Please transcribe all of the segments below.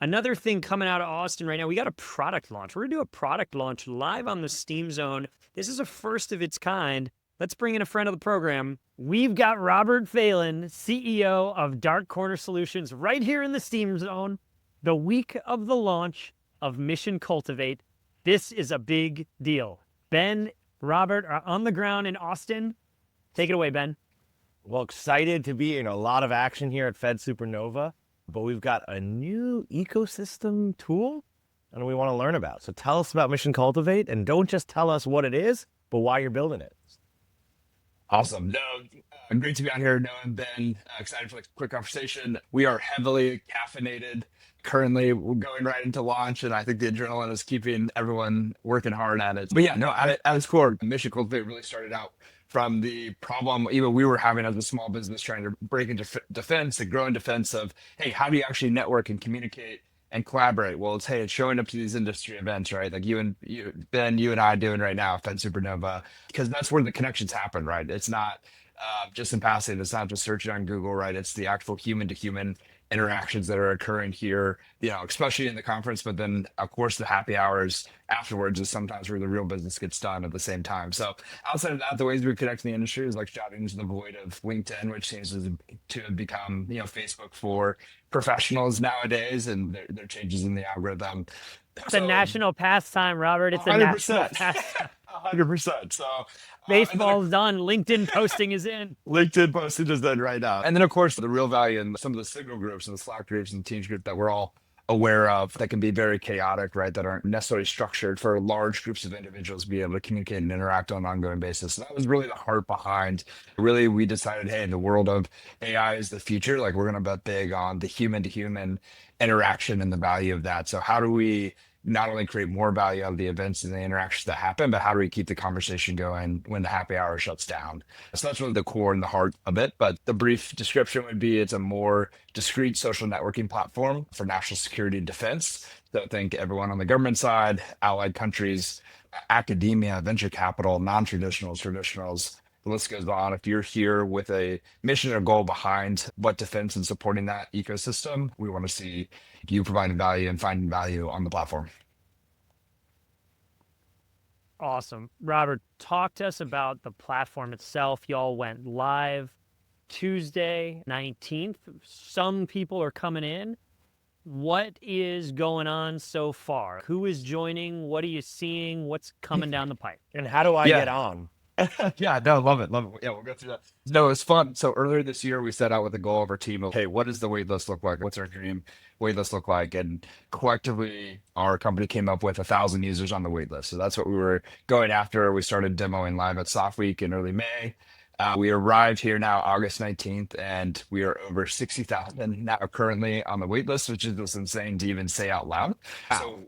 Another thing coming out of Austin right now, we got a product launch. We're going to do a product launch live on the Steam Zone. This is a first of its kind. Let's bring in a friend of the program. We've got Robert Fehlan, CEO of Dark Corner Solutions, right here in the Steam Zone, the week of the launch of Mission Cultivate. This is a big deal. Ben, Robert are on the ground in Austin. Take it away, Ben. Well, excited to be in a lot of action here at Fed Supernova, but we've got a new ecosystem tool and we want to learn about. So tell us about Mission Cultivate, and don't just tell us what it is, but why you're building it. Awesome. No, great to be on here. Noah and Ben, excited for the quick conversation. We are heavily caffeinated. Currently, we're going right into launch, and I think the adrenaline is keeping everyone working hard at it. But yeah, no, at its core, Mission Cultivate really started out from the problem even we were having as a small business trying to break into defense, the growing defense of, hey, how do you actually network and communicate and collaborate? Well, it's showing up to these industry events, right? Like Ben, you and I doing right now, Fed Supernova, because that's where the connections happen, right? It's not just in passing. It's not just searching on Google, right? It's the actual human to human interactions that are occurring here, especially in the conference, but then of course the happy hours afterwards is sometimes where the real business gets done at the same time. So outside of that, the ways we connect in the industry is like shouting into the void of LinkedIn, which seems to have become, Facebook for professionals nowadays, and there are changes in the algorithm. It's a So national pastime, Robert. It's a national 100%, pastime. 100%. So, and then Baseball's done. LinkedIn posting is in. LinkedIn posted is done right now. And then, of course, the real value in some of the signal groups and the Slack groups and Teams group that we're all aware of that can be very chaotic, right? That aren't necessarily structured for large groups of individuals to be able to communicate and interact on an ongoing basis. So that was really the heart behind. Really, we decided, hey, in the world of AI is the future, like we're going to bet big on the human to human interaction and the value of that. So how do we not only create more value out of the events and the interactions that happen, but how do we keep the conversation going when the happy hour shuts down? So that's really the core and the heart of it. But the brief description would be it's a more discrete social networking platform for national security and defense. So think everyone on the government side, allied countries, academia, venture capital, non-traditionals, traditionals. The list goes on. If you're here with a mission or goal behind what defense and supporting that ecosystem, we want to see you providing value and finding value on the platform. Awesome. Robert, talk to us about the platform itself. Y'all went live Tuesday, 19th. Some people are coming in. What is going on so far? Who is joining? What are you seeing? What's coming down the pipe? And how do I Yeah. get on? Yeah, no, love it, love it. Yeah, we'll go through that. No, it's fun. So earlier this year, we set out with a goal of our team of, hey, what does the wait list look like? What's our dream wait list look like? And collectively, our company came up with 1,000 users on the wait list. So that's what we were going after. We started demoing live at Soft Week in early May. We arrived here now August 19th, and we are over 60,000 now currently on the wait list, which is just insane to even say out loud. So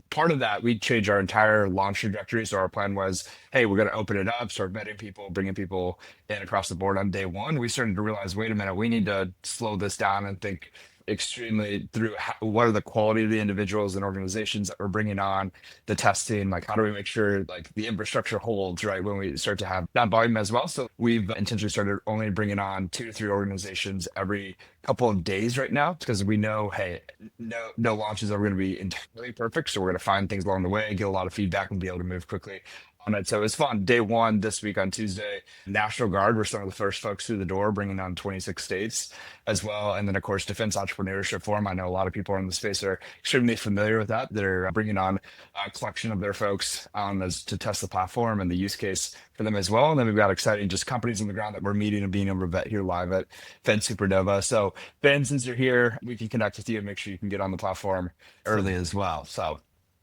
part of that, we changed our entire launch trajectory. So our plan was, hey, we're going to open it up, start vetting people, bringing people in across the board on day one. We started to realize, wait a minute, we need to slow this down and think extremely through what are the quality of the individuals and organizations that we're bringing on, the testing, like how do we make sure like the infrastructure holds right when we start to have that volume as well. So we've intentionally started only bringing on 2 to 3 organizations every couple of days right now, because we know, hey, no launches are going to be entirely perfect. So we're going to find things along the way, get a lot of feedback, and be able to move quickly on it. So it was fun. Day one this week on Tuesday, National Guard were some of the first folks through the door, bringing on 26 states as well. And then, of course, Defense Entrepreneurship Forum. I know a lot of people in the space are extremely familiar with that. They're bringing on a collection of their folks on as to test the platform and the use case for them as well. And then we've got exciting just companies on the ground that we're meeting and being able to vet here live at Fed Supernova. So Ben, since you're here, we can connect with you and make sure you can get on the platform early as well. So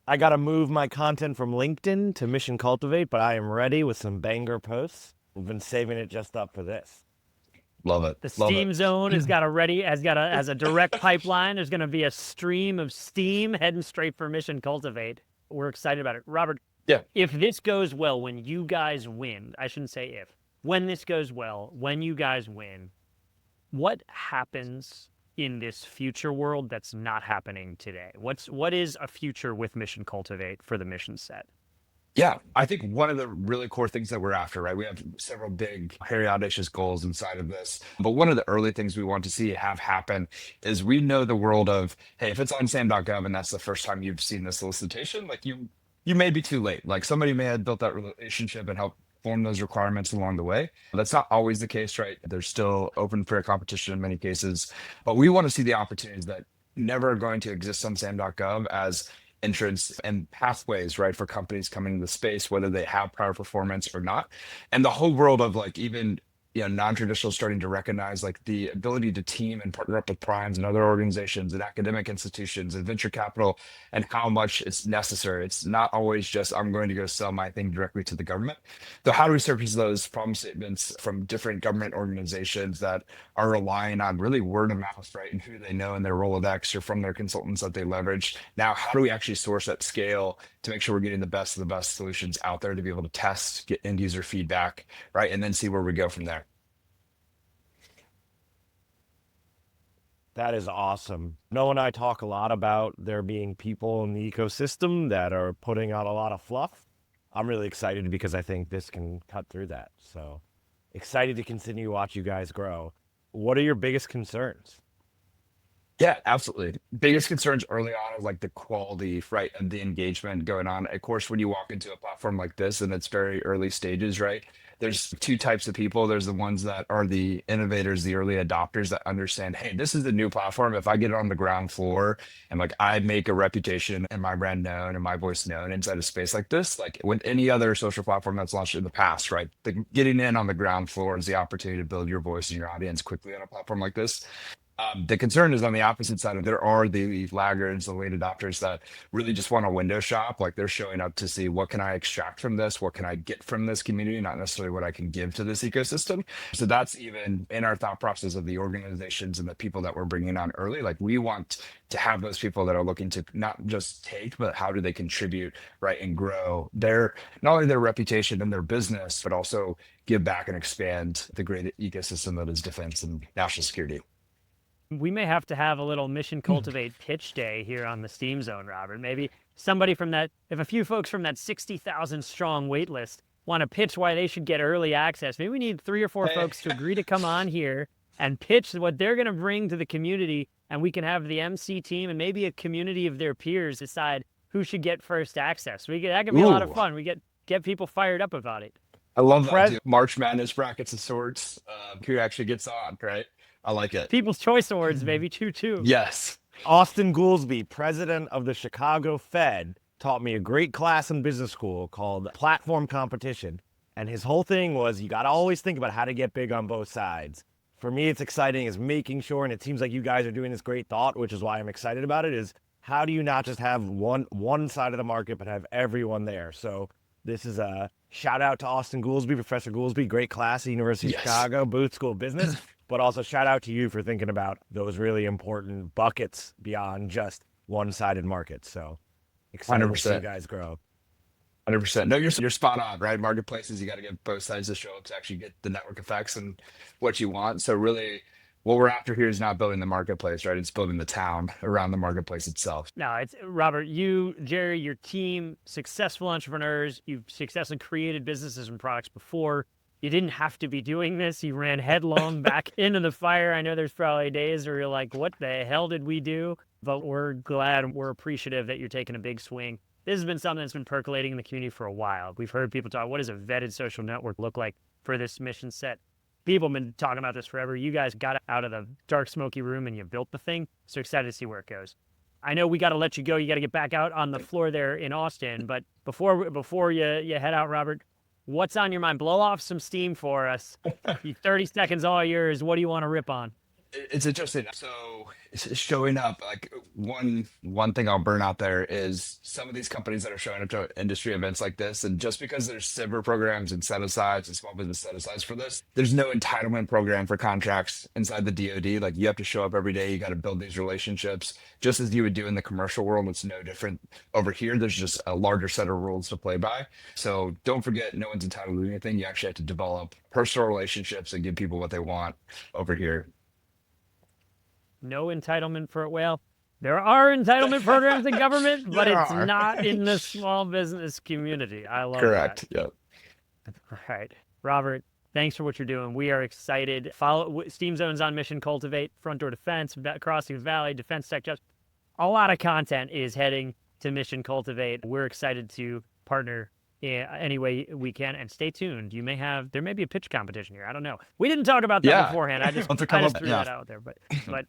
I got to move my content from LinkedIn to Mission Cultivate, but I am ready with some banger posts. We've been saving it just up for this. love it. The Love Steam it. Zone has a direct pipeline. There's going to be a stream of steam heading straight for Mission Cultivate. We're excited about it. Robert, Yeah. if this goes well, when you guys win, I shouldn't say if, when this goes well, when you guys win, what happens in this future world that's not happening today? What is a future with Mission Cultivate for the mission set? Yeah, I think one of the really core things that we're after, right? We have several big, hairy, audacious goals inside of this. But one of the early things we want to see have happen is we know the world of, hey, if it's on sam.gov and that's the first time you've seen this solicitation, like you may be too late. Like somebody may have built that relationship and helped form those requirements along the way. That's not always the case, right? There's still open fair competition in many cases, but we want to see the opportunities that never are going to exist on sam.gov as entrance and pathways, right, for companies coming into the space, whether they have prior performance or not. And the whole world of like even non-traditional starting to recognize like the ability to team and partner up with primes and other organizations and academic institutions and venture capital and how much it's necessary. It's not always just I'm going to go sell my thing directly to the government. So how do we surface those problem statements from different government organizations that are relying on really word of mouth, right, and who they know in their Rolodex or from their consultants that they leverage? Now, how do we actually source at scale to make sure we're getting the best of the best solutions out there to be able to test, get end user feedback, right, and then see where we go from there? That is awesome. Noah and I talk a lot about there being people in the ecosystem that are putting out a lot of fluff. I'm really excited because I think this can cut through that. So excited to continue to watch you guys grow. What are your biggest concerns? Yeah, absolutely. Biggest concerns early on is like the quality, right, and the engagement going on. Of course, when you walk into a platform like this and it's very early stages, right? There's two types of people. There's the ones that are the innovators, the early adopters that understand, hey, this is a new platform. If I get it on the ground floor and like I make a reputation and my brand known and my voice known inside a space like this, like with any other social platform that's launched in the past, right? Getting in on the ground floor is the opportunity to build your voice and your audience quickly on a platform like this. The concern is on the opposite side of there are the laggards, the late adopters that really just want a window shop. Like they're showing up to see what can I extract from this? What can I get from this community? Not necessarily what I can give to this ecosystem. So that's even in our thought process of the organizations and the people that we're bringing on early. Like we want to have those people that are looking to not just take, but how do they contribute, right, and grow their not only their reputation and their business, but also give back and expand the great ecosystem that is defense and national security. We may have to have a little Mission Cultivate pitch day here on the Steam Zone, Robert. Maybe somebody from that, if a few folks from that 60,000 strong wait list want to pitch why they should get early access, maybe we need 3 or 4 folks to agree to come on here and pitch what they're going to bring to the community. And we can have the MC team and maybe a community of their peers decide who should get first access. That could be a lot of fun. We get people fired up about it. I love that. Dude. March Madness brackets of sorts. Who actually gets on, right? I like it. People's Choice Awards, baby, 2-2. Yes. Austin Goolsbee, president of the Chicago Fed, taught me a great class in business school called Platform Competition. And his whole thing was you got to always think about how to get big on both sides. For me, it's exciting is making sure, and it seems like you guys are doing this great thought, which is why I'm excited about it, is how do you not just have one side of the market, but have everyone there? So this is a shout out to Austin Goolsbee, Professor Goolsbee, great class at University of Chicago, Booth School of Business. But also shout out to you for thinking about those really important buckets beyond just one-sided markets. So excited 100%. to see you guys grow. 100%. No, you're spot on, right? Marketplaces, you got to get both sides to show up to actually get the network effects and what you want. So really what we're after here is not building the marketplace, right? It's building the town around the marketplace itself. No, it's Robert, you, Jerry, your team, successful entrepreneurs. You've successfully created businesses and products before. You didn't have to be doing this. You ran headlong back into the fire. I know there's probably days where you're like, what the hell did we do? But we're glad and we're appreciative that you're taking a big swing. This has been something that's been percolating in the community for a while. We've heard people talk, what does a vetted social network look like for this mission set? People have been talking about this forever. You guys got out of the dark, smoky room and you built the thing. So excited to see where it goes. I know we got to let you go. You got to get back out on the floor there in Austin. But before you head out, Robert, what's on your mind? Blow off some steam for us. 30 seconds, all yours. What do you want to rip on? It's interesting. So it's showing up, like one thing I'll burn out there is some of these companies that are showing up to industry events like this, and just because there's SIVR programs and set asides and small business set asides for this, there's no entitlement program for contracts inside the DoD. Like you have to show up every day. You got to build these relationships just as you would do in the commercial world. It's no different over here. There's just a larger set of rules to play by. So don't forget, no one's entitled to anything. You actually have to develop personal relationships and give people what they want over here. No entitlement for it. Well, There are entitlement programs in government, but There it's are. not in the small business community. I love Correct. that. Yep. All right, Robert, thanks for what you're doing. We are excited. Follow Steam Zone's on Mission Cultivate, Front Door Defense, Crossings Valley, Defense Tech Jobs. A lot of content is heading to Mission Cultivate. We're excited to partner any way we can, and stay tuned. There may be a pitch competition here. I don't know. We didn't talk about that Yeah. beforehand. I just Once it come up, threw yeah. that out there. But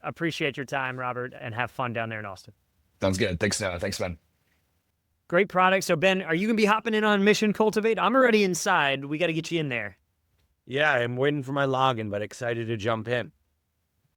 appreciate your time, Robert, and have fun down there in Austin. Sounds good. Thanks, Noah. Thanks, Ben. Great product. So Ben, are you gonna be hopping in on Mission Cultivate? I'm already inside. We got to get you in there. Yeah, I'm waiting for my login, but excited to jump in.